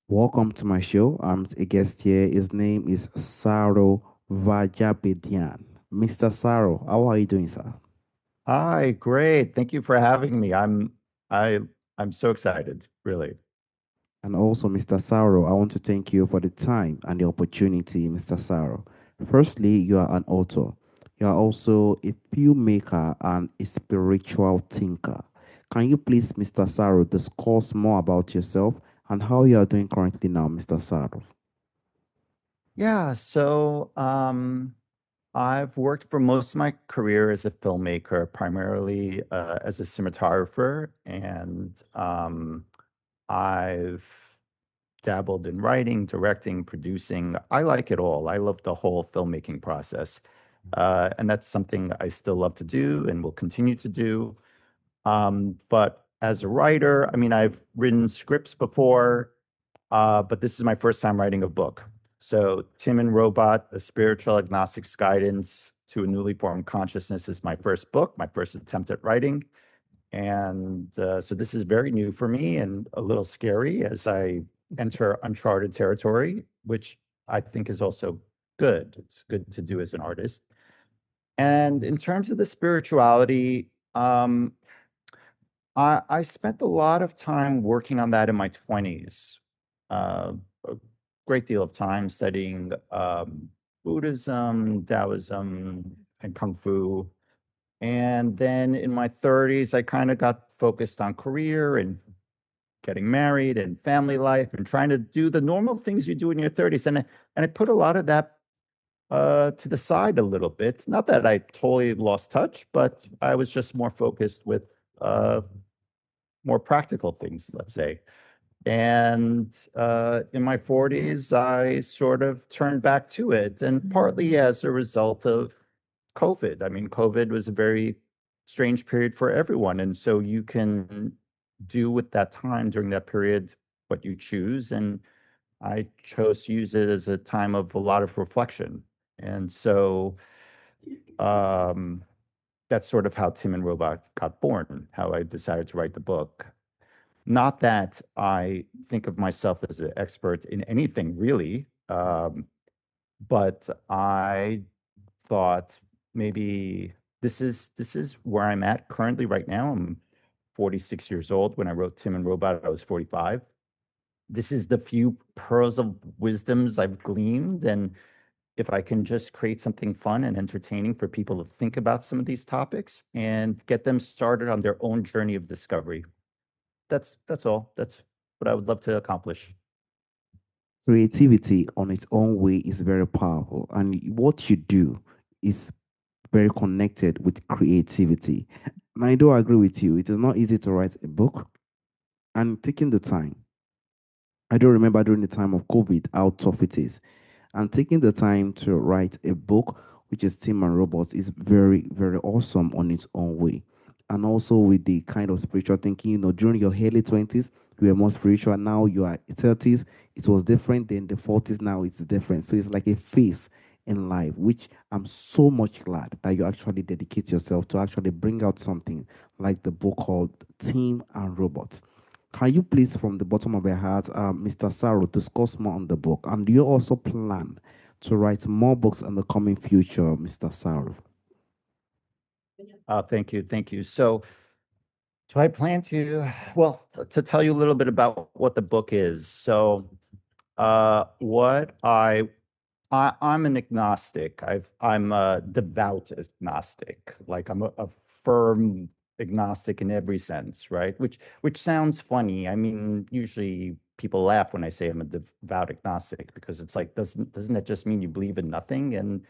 Welcome to my show. I'm a guest here. His name is Saro Varjabedian. Mr. Saro, how are you doing, sir? Hi, great. Thank you for having me. I I'm so excited, really. And also, Mr. Saro, I want to thank you for the time and the opportunity, Mr. Saro. Firstly, you are an author. You are also a filmmaker and a spiritual thinker. Can you please, Mr. Saro, discuss more about yourself and how you are doing currently now, Mr. Saro? Yeah, I've worked for most of my career as a filmmaker, primarily as a cinematographer, and I've dabbled in writing, directing, producing. I like it all. I love the whole filmmaking process. And that's something I still love to do and will continue to do. But as a writer, I mean, I've written scripts before, but this is my first time writing a book. So, Tim and Robot, A Spiritual Agnostic's Guidance to a Newly Formed Consciousness is my first book, my first attempt at writing. And so this is very new for me and a little scary as I enter uncharted territory, which I think is also good. It's good to do as an artist. And in terms of the spirituality, I spent a lot of time working on that in my 20s. A great deal of time studying Buddhism, Taoism, and Kung Fu. And then in my 30s, I kind of got focused on career and getting married and family life and trying to do the normal things you do in your 30s. And I put a lot of that to the side a little bit. Not that I totally lost touch, but I was just more focused with uh, more practical things, let's say. And in my 40s, I sort of turned back to it, and partly as a result of COVID. I mean, COVID was a very strange period for everyone. And so you can do with that time during that period what you choose. And I chose to use it as a time of a lot of reflection. And so um, that's sort of how Tim and Robot got born, how I decided to write the book. Not that I think of myself as an expert in anything really, but I thought maybe this is where I'm at currently right now. I'm 46 years old. When I wrote Tim and Robot, I was 45. This is the few pearls of wisdoms I've gleaned, and if I can just create something fun and entertaining for people to think about some of these topics and get them started on their own journey of discovery, that's all. That's what I would love to accomplish. Creativity on its own way is very powerful, and what you do is very connected with creativity. And I do agree with you. It is not easy to write a book, and taking the time. I do remember during the time of COVID how tough it is. And taking the time to write a book, which is Team and Robots, is very, very awesome on its own way. And also with the kind of spiritual thinking, during your early 20s, you were more spiritual. Now you are 30s, it was different. Then the 40s, now it's different. So it's like a phase in life, which I'm so much glad that you actually dedicate yourself to actually bring out something like the book called Team and Robots. Can you please, from the bottom of your heart, Mr. Saro, discuss more on the book? And do you also plan to write more books in the coming future, Mr. Saro? Thank you, thank you. So I plan to, well, to tell you a little bit about what the book is. What I'm an agnostic. I'm a devout agnostic. Like I'm a firm agnostic in every sense, right? Which sounds funny. I mean, usually people laugh when I say I'm a devout agnostic because it's like, doesn't that just mean you believe in nothing? And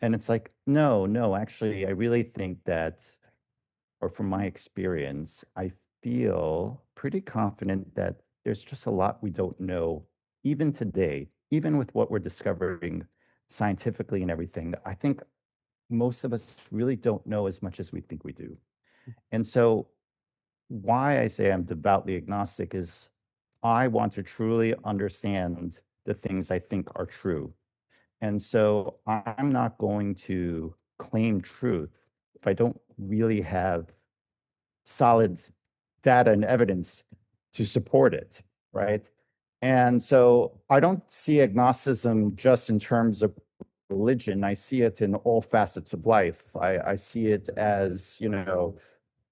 it's like, no, no, actually, I really think that, or from my experience, I feel pretty confident that there's just a lot we don't know, even today, even with what we're discovering scientifically and everything. I think most of us really don't know as much as we think we do. And so, why I say I'm devoutly agnostic is I want to truly understand the things I think are true. And so, I'm not going to claim truth if I don't really have solid data and evidence to support it, right? And so I don't see agnosticism just in terms of religion. I see it in all facets of life. I see it as,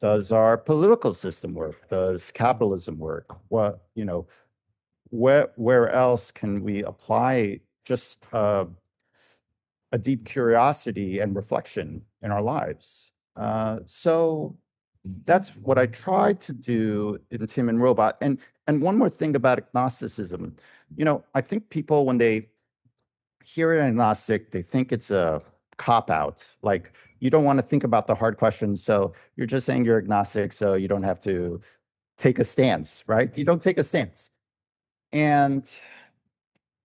does our political system work? Does capitalism work? Where else can we apply just a deep curiosity and reflection in our lives? So that's what I try to do in Tim and Robot. And one more thing about agnosticism, I think people when they hear an agnostic, they think it's a cop out. Like you don't want to think about the hard questions, so you're just saying you're agnostic, so you don't have to take a stance, right? You don't take a stance. And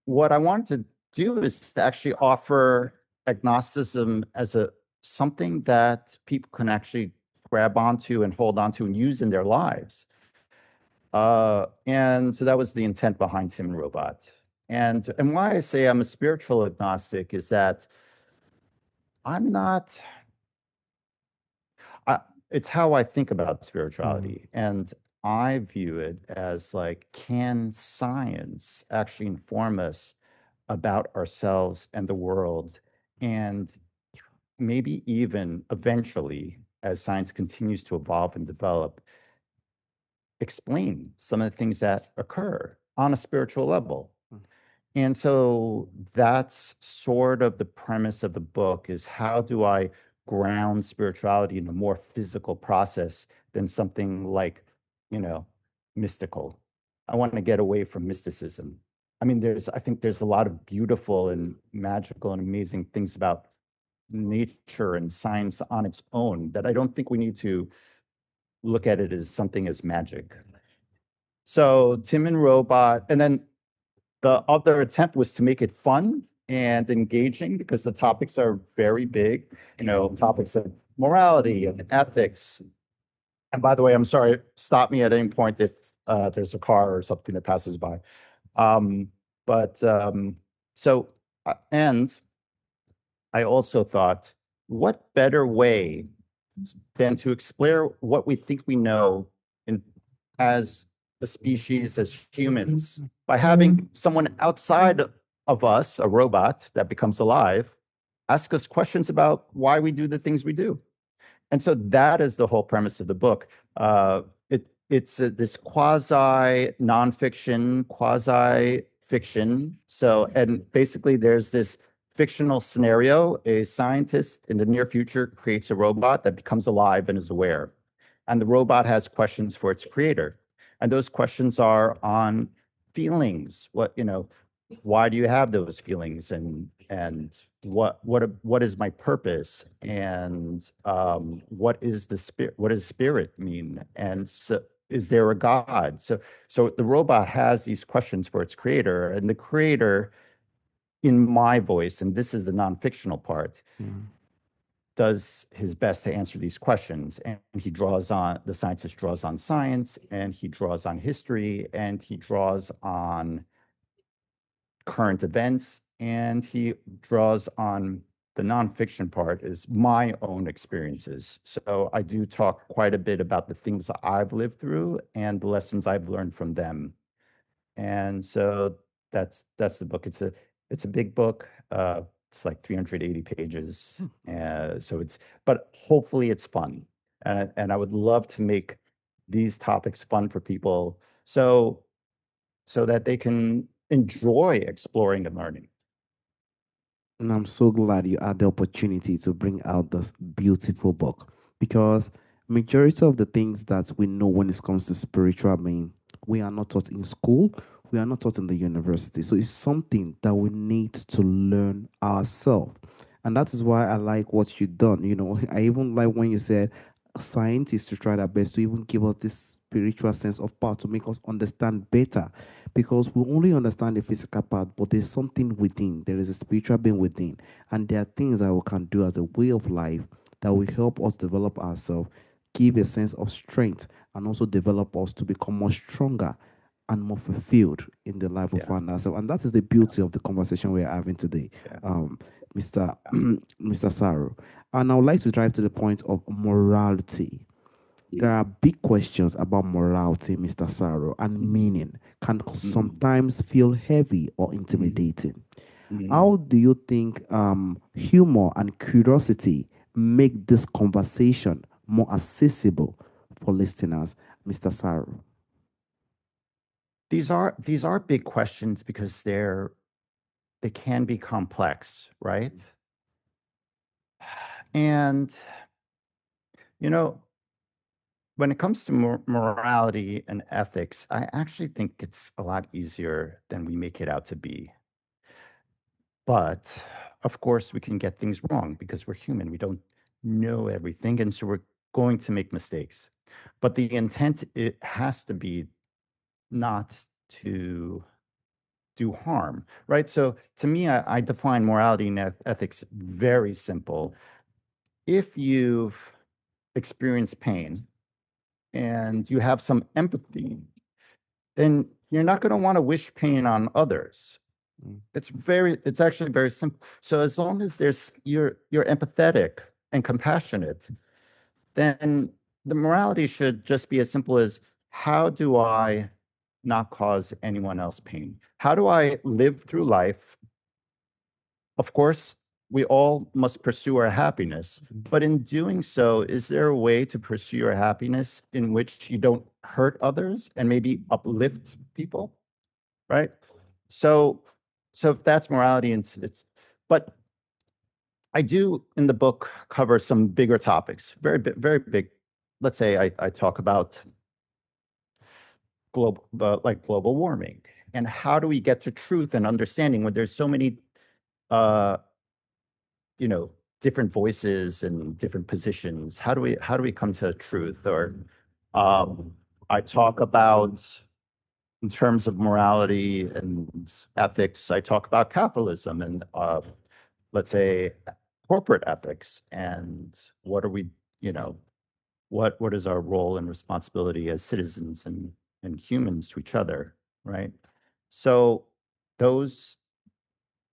what I wanted to do is to actually offer agnosticism as a something that people can actually grab onto and hold onto and use in their lives. And so that was the intent behind Tim and Robot. And why I say I'm a spiritual agnostic is that I'm not. I, it's how I think about Mm, spirituality, and I view it as like, can science actually inform us about ourselves and the world, and maybe even eventually, as science continues to evolve and develop, explain some of the things that occur on a spiritual level. mm, And so that's sort of the premise of the book is how do I ground spirituality in a more physical process than something like, you know, mystical. I want to get away from mysticism. I mean, I think there's a lot of beautiful and magical and amazing things about nature and science on its own that I don't think we need to look at it as something as magic. So Tim and Robot, and then the other attempt was to make it fun and engaging because the topics are very big, topics of morality and ethics. And by the way, I'm sorry, stop me at any point if there's a car or something that passes by. Um, but so, and I also thought, what better way than to explore what we think we know in, as a species, as humans, by having someone outside of us, a robot that becomes alive, ask us questions about why we do the things we do. And so that is the whole premise of the book. It's this quasi nonfiction, quasi fiction. So, and basically, there's this fictional scenario. A scientist in the near future creates a robot that becomes alive and is aware. And the robot has questions for its creator. And those questions are on feelings. Why do you have those feelings? And what is my purpose, and what is the spirit, what does spirit mean, and so is there a god? So the robot has these questions for its creator, and the creator, in my voice, and this is the non-fictional part, mm. does his best to answer these questions, and the scientist draws on science, and he draws on history, and he draws on current events, and he draws on the nonfiction part is my own experiences. So I do talk quite a bit about the things that I've lived through and the lessons I've learned from them. And so that's the book. It's a big book. It's like 380 pages. But hopefully it's fun. And I would love to make these topics fun for people. So that they can enjoy exploring and learning. And I'm so glad you had the opportunity to bring out this beautiful book because majority of the things that we know when it comes to spiritual being, we are not taught in school, we are not taught in the university. So it's something that we need to learn ourselves. And that is why I like what you've done. I even like when you said scientists to try their best to even give us this spiritual sense of power to make us understand better because we only understand the physical part, but there's something within. There is a spiritual being within, and there are things that we can do as a way of life that will help us develop ourselves, give a sense of strength, and also develop us to become more stronger and more fulfilled in the life we Yeah, find ourselves. And that is the beauty of the conversation we are having today, yeah, um, Mr. Mr. Saro. And I would like to drive to the point of morality. there are big questions about morality, Mr. Saro, and meaning can Mm, sometimes feel heavy or mm, intimidating. How mm. do you think humor and curiosity make this conversation more accessible for listeners, Mr. Saro? These are big questions because they can be complex, right? And you know, when it comes to morality and ethics, I actually think it's a lot easier than we make it out to be. But of course, we can get things wrong because we're human. We don't know everything, and so we're going to make mistakes. But the intent, it has to be not to do harm, right? So to me, I define morality and ethics very simple. If you've experienced pain and you have some empathy, then you're not going to want to wish pain on others. Mm, It's actually very simple. So as long as you're empathetic and compassionate, then the morality should just be as simple as, how do I not cause anyone else pain? How do I live through life? Of course, we all must pursue our happiness, mm, but in doing so, is there a way to pursue your happiness in which you don't hurt others and maybe uplift people, right? So, so if that's morality, and but I do in the book cover some bigger topics, very big. Let's say I talk about like global warming, and how do we get to truth and understanding when there's so many uh, you know, different voices and different positions. How do we come to truth? Or um, I talk about, in terms of morality and ethics, I talk about capitalism and let's say corporate ethics, and what are we, you know, what is our role and responsibility as citizens and humans to each other, right? So those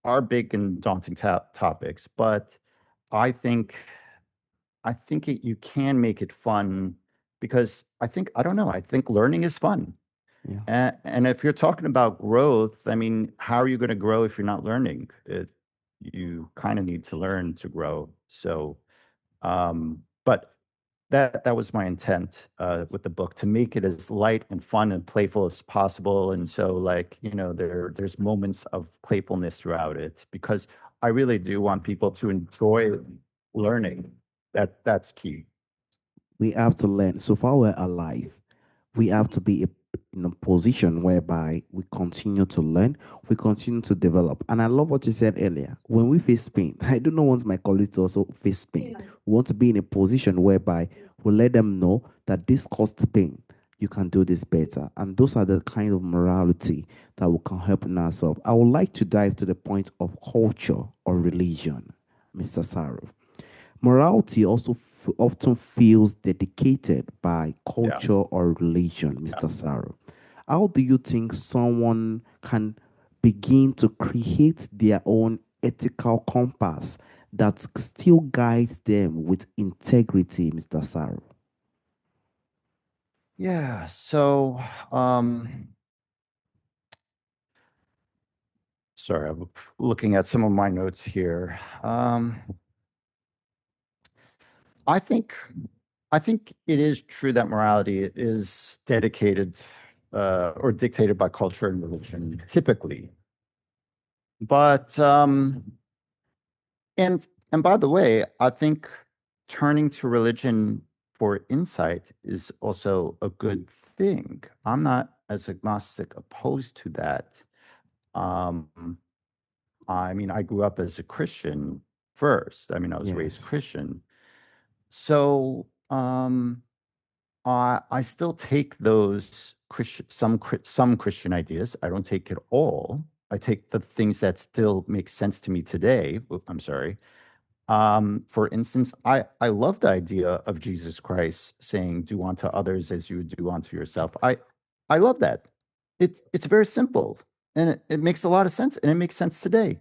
are big and daunting topics, but I think you can make it fun, because I don't know, I think learning is fun. yeah. And if you're talking about growth, I mean, how are you going to grow if you're not learning? You kind of need to learn to grow. So, but that was my intent with the book, to make it as light and fun and playful as possible. And so, like, there's moments of playfulness throughout it, because I really do want people to enjoy learning. That's key. We have to learn. So far, we're alive. We have to be in a position whereby we continue to learn, we continue to develop. And I love what you said earlier. When we face pain, I do not want my colleagues to also face pain. We want to be in a position whereby we let them know that this caused pain. You can do this better. And those are the kind of morality that we can help in ourselves. I would like to dive to the point of culture or religion, Mr. Saru. Morality also often feels dedicated by Yeah. culture or religion, Yeah. Mr. Saro. How do you think someone can begin to create their own ethical compass that still guides them with integrity, Mr. Saro? Yeah. So, sorry, I'm looking at some of my notes here. I think I think it is true that morality is dedicated or dictated by culture and religion, typically. But and by the way, I think turning to religion for insight is also a good thing. I'm not as agnostic opposed to that. Um, I mean, I grew up as a Christian first. I mean, I was raised Yes. Christian. So, I still take those some Christian ideas. I don't take it all. I take the things that still make sense to me today. I'm sorry. For instance, I love the idea of Jesus Christ saying, "Do unto others as you would do unto yourself." I love that. It's very simple, and it makes a lot of sense, and it makes sense today.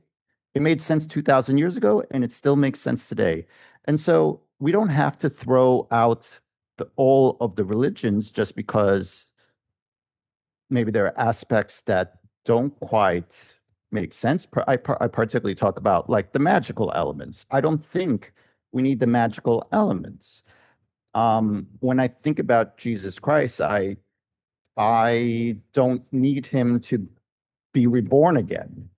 It made sense 2,000 years ago, and it still makes sense today. And so we don't have to throw out all of the religions just because maybe there are aspects that don't quite make sense. I particularly talk about like the magical elements. I don't think we need the magical elements. When I think about Jesus Christ, I don't need him to be reborn again.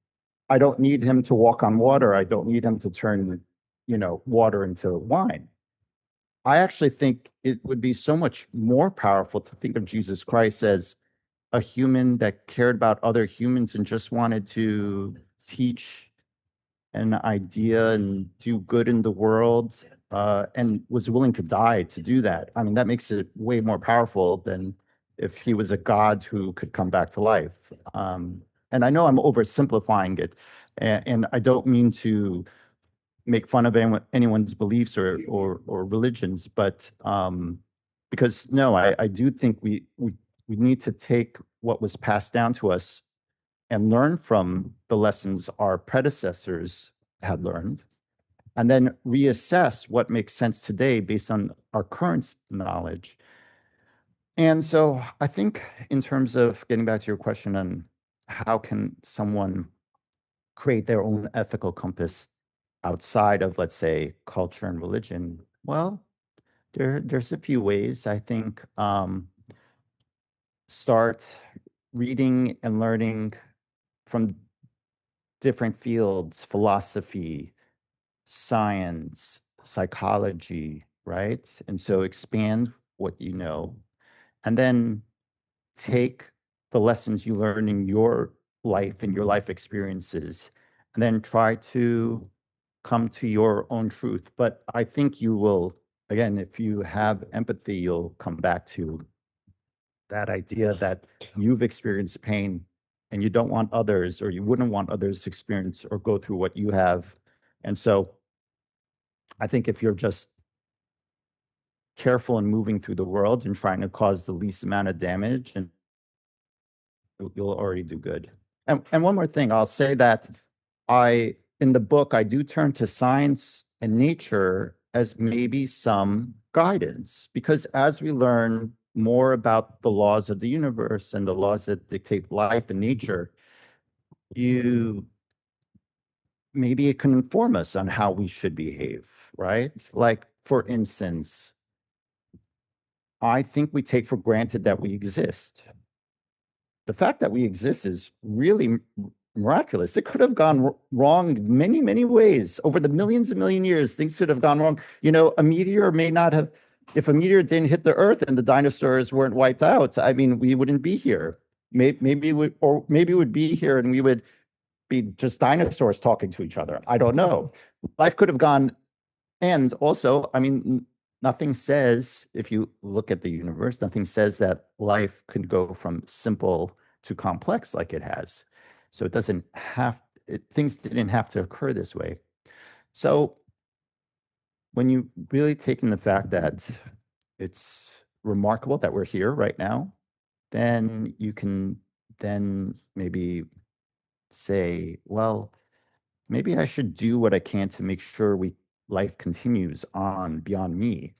I don't need him to walk on water. I don't need him to turn, water into wine. I actually think it would be so much more powerful to think of Jesus Christ as a human that cared about other humans and just wanted to teach an idea and do good in the world, and was willing to die to do that. I mean, that makes it way more powerful than if he was a god who could come back to life. And I know I'm oversimplifying it, and I don't mean to make fun of anyone's beliefs or religions, but because no, I do think we need to take what was passed down to us and learn from the lessons our predecessors had learned, and then reassess what makes sense today based on our current knowledge. And so I think in terms of getting back to your question on how can someone create their own ethical compass outside of, let's say, culture and religion, well, there's a few ways. I think start reading and learning from different fields, philosophy, science, psychology, right? And so expand what you know, and then take the lessons you learn in your life and your life experiences, and then try to come to your own truth. But I think you will, again, if you have empathy, you'll come back to that idea that you've experienced pain and you don't want others, or you wouldn't want others to experience or go through what you have. And so I think if you're just careful in moving through the world and trying to cause the least amount of damage, and you'll already do good. And one more thing, I'll say that in the book, I do turn to science and nature as maybe some guidance, because as we learn more about the laws of the universe and the laws that dictate life and nature, you maybe it can inform us on how we should behave, right? Like, for instance, I think we take for granted that we exist. The fact that we exist is really miraculous. It could have gone wrong many, many ways. Over the millions and million years, things could have gone wrong. A meteor may not have, if a meteor didn't hit the Earth and the dinosaurs weren't wiped out, I mean, we wouldn't be here. Maybe we'd be here and we would be just dinosaurs talking to each other. I don't know. Life could have gone. And also, I mean, nothing says, if you look at the universe, nothing says that life could go from simple to complex like it has. So it doesn't have, things didn't have to occur this way. So when you really take in the fact that it's remarkable that we're here right now, then you can then maybe say, well, maybe I should do what I can to make sure life continues on beyond me.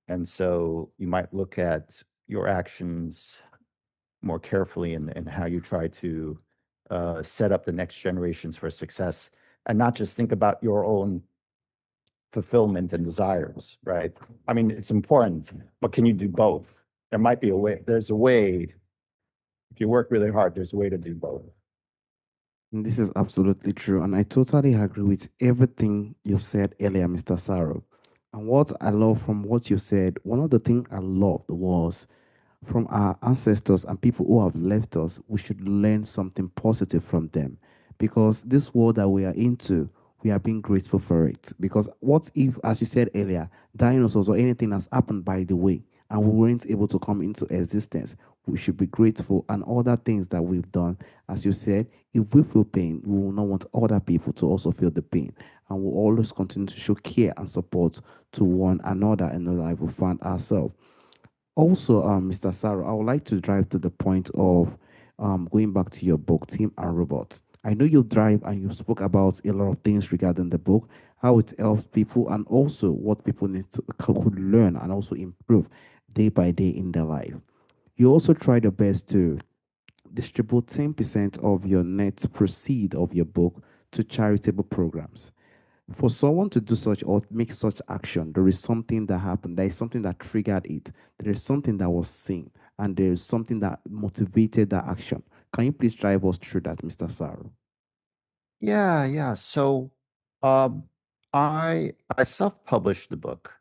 And so you might look at your actions more carefully, and how you try to set up the next generations for success, and not just think about your own fulfillment and desires, right? I mean, it's important, but can you do both? There might be a way. There's a way. If you work really hard, there's a way to do both. And this is absolutely true. And I totally agree with everything you've said earlier, Mr. Saro. And what I love from what you said, one of the things I loved was from our ancestors and people who have left us, we should learn something positive from them. Because this world that we are into, we are being grateful for it. Because what if, as you said earlier, dinosaurs or anything has happened by the way, and we weren't able to come into existence? We should be grateful, and other things that we've done, as you said, if we feel pain, we will not want other people to also feel the pain. And we'll always continue to show care and support to one another in the life we find ourselves. Also, Mr. Saro, I would like to drive to the point of going back to your book, Team and Robots. I know you drive and you spoke about a lot of things regarding the book, how it helps people, and also what people need to could learn and also improve day by day in their life. You also try your best to distribute 10% of your net proceed of your book to charitable programs. For someone to do such or make such action, there is something that happened. There is something that triggered it. There is something that was seen, and there is something that motivated that action. Can you please drive us through that, Mr. Saro? Yeah, yeah. So, um, I self-published the book,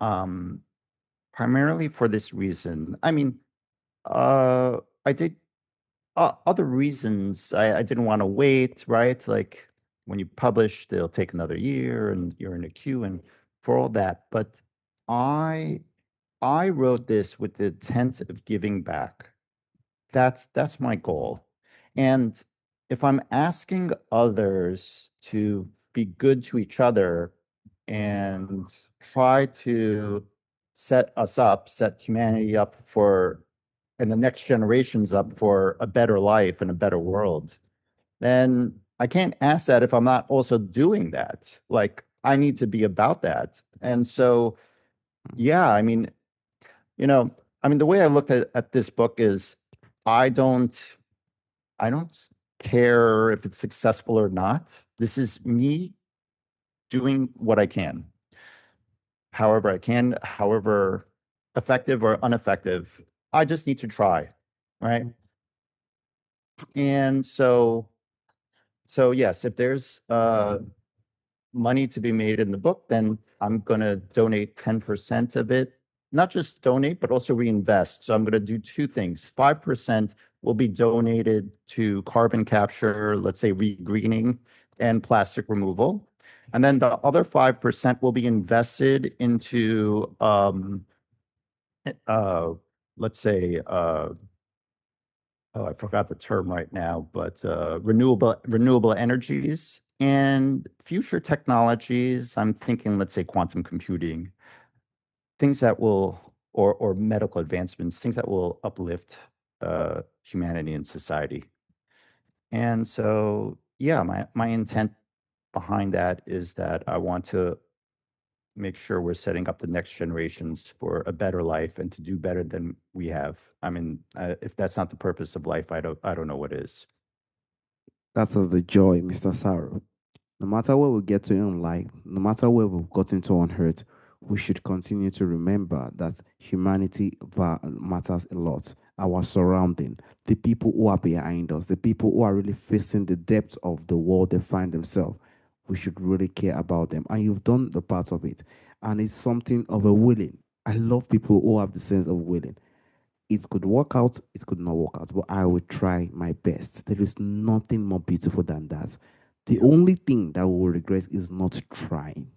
um, primarily for this reason. I mean, I did other reasons. I didn't want to wait, right? Like when you publish, they'll take another year, and you're in a queue, and for all that. But I I wrote this with the intent of giving back. That's my goal. And if I'm asking others to be good to each other and try to set us up, set humanity up for, and the next generations up for a better life and a better world, then I can't ask that if I'm not also doing that. Like, I need to be about that. And so, yeah, I mean, you know, I mean, the way I look at this book is I don't I don't care if it's successful or not. This is me doing what I can, however I can, however effective or ineffective. I just need to try, right? And so yes, if there's money to be made in the book, then I'm going to donate 10% of it. Not just donate, but also reinvest. So I'm going to do two things. 5% will be donated to carbon capture, let's say regreening and plastic removal. And then the other 5% will be invested into, uh, let's say, oh, I forgot the term right now, but renewable energies and future technologies. I'm thinking, let's say, quantum computing, things that will, or medical advancements, things that will uplift humanity and society. And so, yeah, my intent behind that is that I want to make sure we're setting up the next generations for a better life and to do better than we have. I mean, if that's not the purpose of life, I don't know what is. That is the joy, Mr. Saro. No matter where we get to in life, no matter where we've gotten to on earth, we should continue to remember that humanity matters a lot. Our surrounding, the people who are behind us, the people who are really facing the depths of the world they find themselves, we should really care about them. And you've done the part of it. And it's something of a willing. I love people who have the sense of willing. It could work out, it could not work out, but I will try my best. There is nothing more beautiful than that. The Yeah. only thing that we will regret is not trying,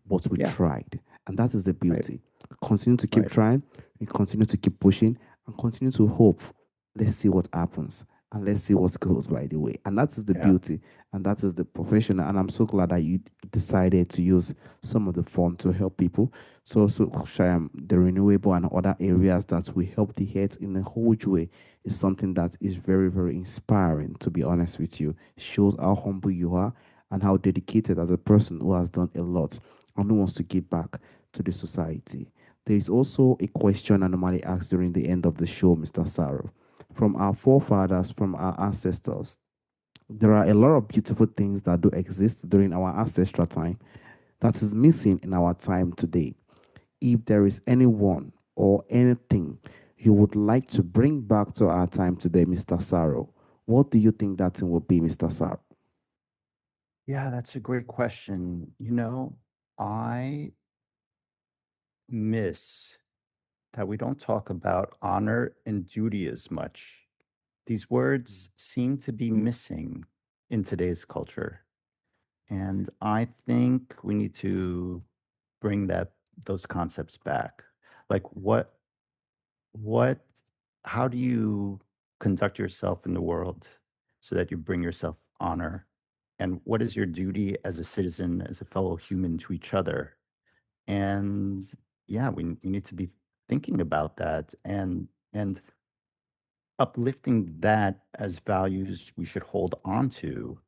but we Yeah. tried. And that is the Right. beauty. Continue to keep Right. trying, we continue to keep pushing, and continue to hope. Let's see what happens. And let's see what goes by the way. And that is the Yeah. beauty. And that is the professional. And I'm so glad that you decided to use some of the fund to help people. So the renewable and other areas that will help the earth in a huge way is something that is very, very inspiring, to be honest with you. Shows how humble you are and how dedicated as a person who has done a lot and who wants to give back to the society. There is also a question I normally ask during the end of the show, Mr. Saro. From our forefathers, from our ancestors, there are a lot of beautiful things that do exist during our ancestral time that is missing in our time today. If there is anyone or anything you would like to bring back to our time today, Mr. Saro, what do you think that thing will be, Mr. Saro? Yeah, that's a great question. I miss that we don't talk about honor and duty as much. These words seem to be missing in today's culture. And I think we need to bring those concepts back. Like what how do you conduct yourself in the world so that you bring yourself honor? And what is your duty as a citizen, as a fellow human to each other? And yeah, we need to be thinking about that. And uplifting that as values we should hold on to,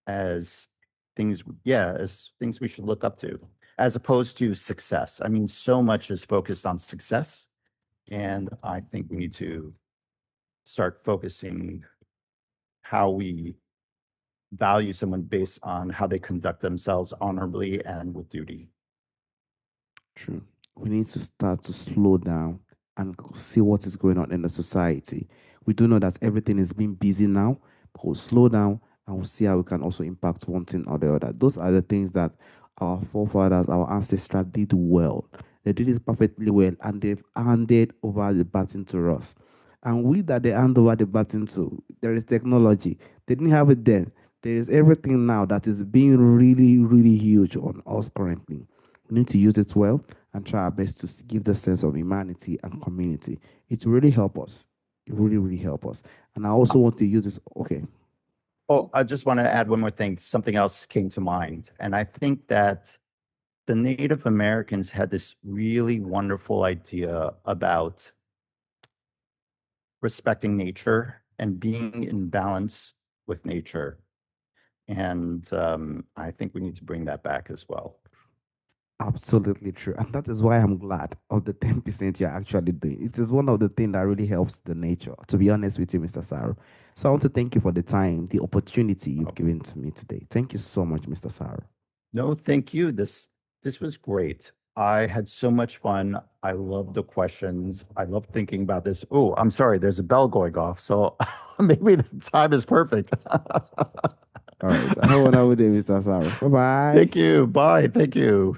as things, yeah, as things we should look up to, as opposed to success. I mean, so much is focused on success, and I think we need to start focusing how we value someone based on how they conduct themselves honorably and with duty. True. We need to start to slow down and see what is going on in the society. We do know that everything is being busy now, but we'll slow down and we'll see how we can also impact one thing or the other. Those are the things that our forefathers, our ancestors did well. They did it perfectly well and they've handed over the baton to us. And we that they hand over the baton to, there is technology. They didn't have it then. There is everything now that is being really, really huge on us currently. We need to use it well and try our best to give the sense of humanity and community. It really help us. It really, really help us. And I also want to use this. Okay, Oh, I just want to add one more thing. Something else came to mind. And I think that the Native Americans had this really wonderful idea about respecting nature and being in balance with nature. And I think we need to bring that back as well. absolutely true. And that is why I'm glad of the 10% you're actually doing. It is one of the things that really helps the nature, to be honest with you, Mr. Saro. So I want to thank you for the time, the opportunity you've Oh, given to me today. Thank you so much, Mr. Saro. no, thank you. This was great. I had so much fun. I love the questions. I love thinking about this. Oh, I'm sorry, there's a bell going off. So maybe the time is perfect. All right. So have a wonderful day, Mr. Saro. Bye Thank bye. you. Bye. Thank you.